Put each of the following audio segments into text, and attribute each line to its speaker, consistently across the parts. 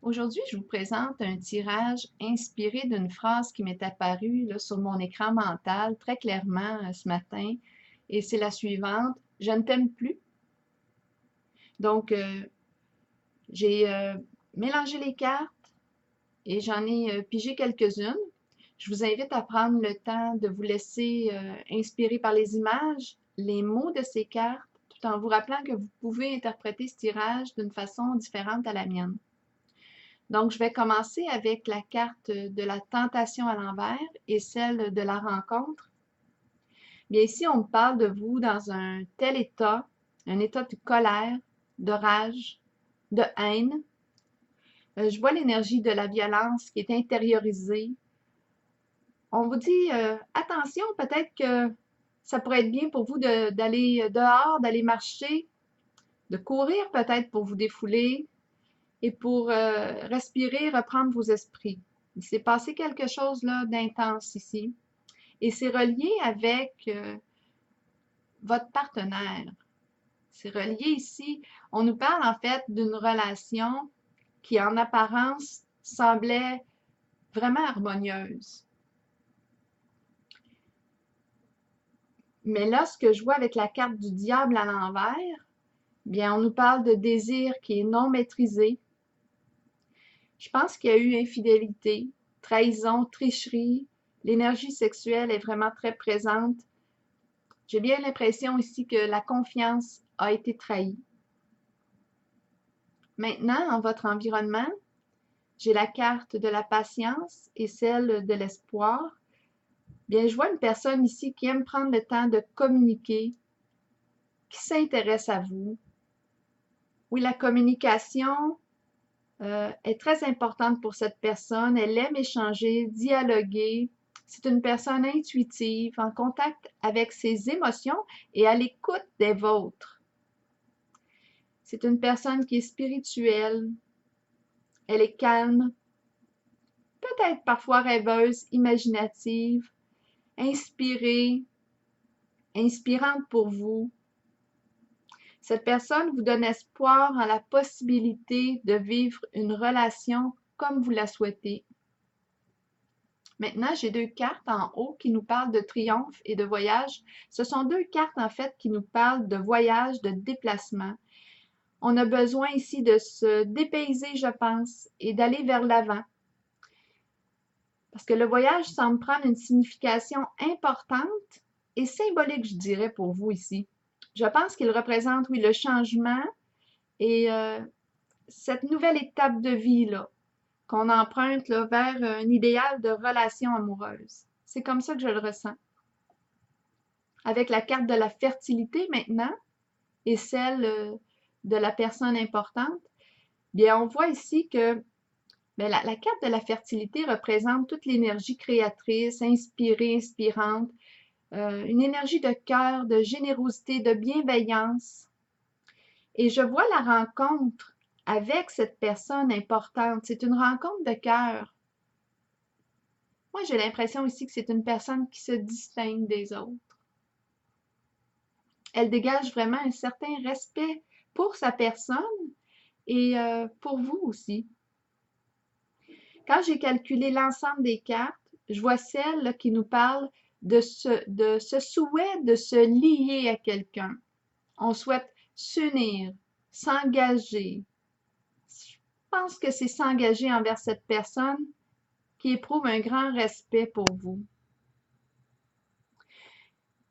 Speaker 1: Aujourd'hui, je vous présente un tirage inspiré d'une phrase qui m'est apparue là, sur mon écran mental très clairement ce matin, et c'est la suivante: Je ne t'aime plus. Donc, j'ai mélangé les cartes et j'en ai pigé quelques-unes. Je vous invite à prendre le temps de vous laisser inspirer par les images, les mots de ces cartes, tout en vous rappelant que vous pouvez interpréter ce tirage d'une façon différente à la mienne. Donc, je vais commencer avec la carte de la tentation à l'envers et celle de la rencontre. Bien, ici, on me parle de vous dans un tel état, un état de colère, de rage, de haine. Je vois l'énergie de la violence qui est intériorisée. On vous dit, attention, peut-être que ça pourrait être bien pour vous d'aller dehors, d'aller marcher, de courir peut-être pour vous défouler, et pour respirer, reprendre vos esprits. Il s'est passé quelque chose là d'intense ici. Et c'est relié avec votre partenaire. C'est relié ici. On nous parle en fait d'une relation qui en apparence semblait vraiment harmonieuse. Mais là, ce que je vois avec la carte du diable à l'envers, bien, on nous parle de désir qui est non maîtrisé. Je pense qu'il y a eu infidélité, trahison, tricherie. L'énergie sexuelle est vraiment très présente. J'ai bien l'impression ici que la confiance a été trahie. Maintenant, en votre environnement, j'ai la carte de la patience et celle de l'espoir. Bien, je vois une personne ici qui aime prendre le temps de communiquer, qui s'intéresse à vous. Oui, la communication est très importante pour cette personne. Elle aime échanger, dialoguer. C'est une personne intuitive, en contact avec ses émotions et à l'écoute des vôtres. C'est une personne qui est spirituelle. Elle est calme, peut-être parfois rêveuse, imaginative, inspirée, inspirante pour vous. Cette personne vous donne espoir en la possibilité de vivre une relation comme vous la souhaitez. Maintenant, j'ai deux cartes en haut qui nous parlent de triomphe et de voyage. Ce sont deux cartes en fait qui nous parlent de voyage, de déplacement. On a besoin ici de se dépayser, je pense, et d'aller vers l'avant. Parce que le voyage semble prendre une signification importante et symbolique, je dirais, pour vous ici. Je pense qu'il représente, oui, le changement et cette nouvelle étape de vie, là, qu'on emprunte là, vers un idéal de relation amoureuse. C'est comme ça que je le ressens. Avec la carte de la fertilité maintenant et celle de la personne importante, bien, on voit ici que bien, la carte de la fertilité représente toute l'énergie créatrice, inspirée, inspirante, une énergie de cœur, de générosité, de bienveillance. Et je vois la rencontre avec cette personne importante. C'est une rencontre de cœur. Moi, j'ai l'impression ici que c'est une personne qui se distingue des autres. Elle dégage vraiment un certain respect pour sa personne et pour vous aussi. Quand j'ai calculé l'ensemble des cartes, je vois celle là, qui nous parle de ce souhait de se lier à quelqu'un. On souhaite s'unir, s'engager. Je pense que c'est s'engager envers cette personne qui éprouve un grand respect pour vous.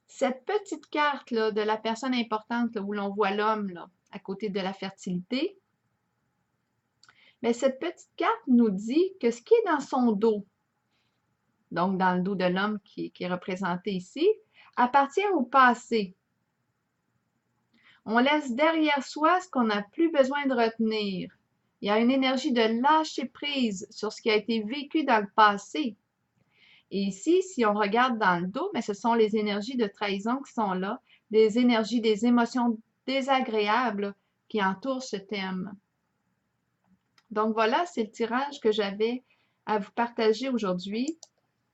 Speaker 1: Cette petite carte là, de la personne importante là, où l'on voit l'homme à côté de la fertilité, mais cette petite carte nous dit que ce qui est dans son dos, donc dans le dos de l'homme qui est représenté ici, appartient au passé. On laisse derrière soi ce qu'on n'a plus besoin de retenir. Il y a une énergie de lâcher prise sur ce qui a été vécu dans le passé. Et ici, si on regarde dans le dos, mais ce sont les énergies de trahison qui sont là, des énergies, des émotions désagréables qui entourent ce thème. Donc voilà, c'est le tirage que j'avais à vous partager aujourd'hui.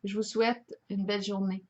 Speaker 1: Je vous souhaite une belle journée.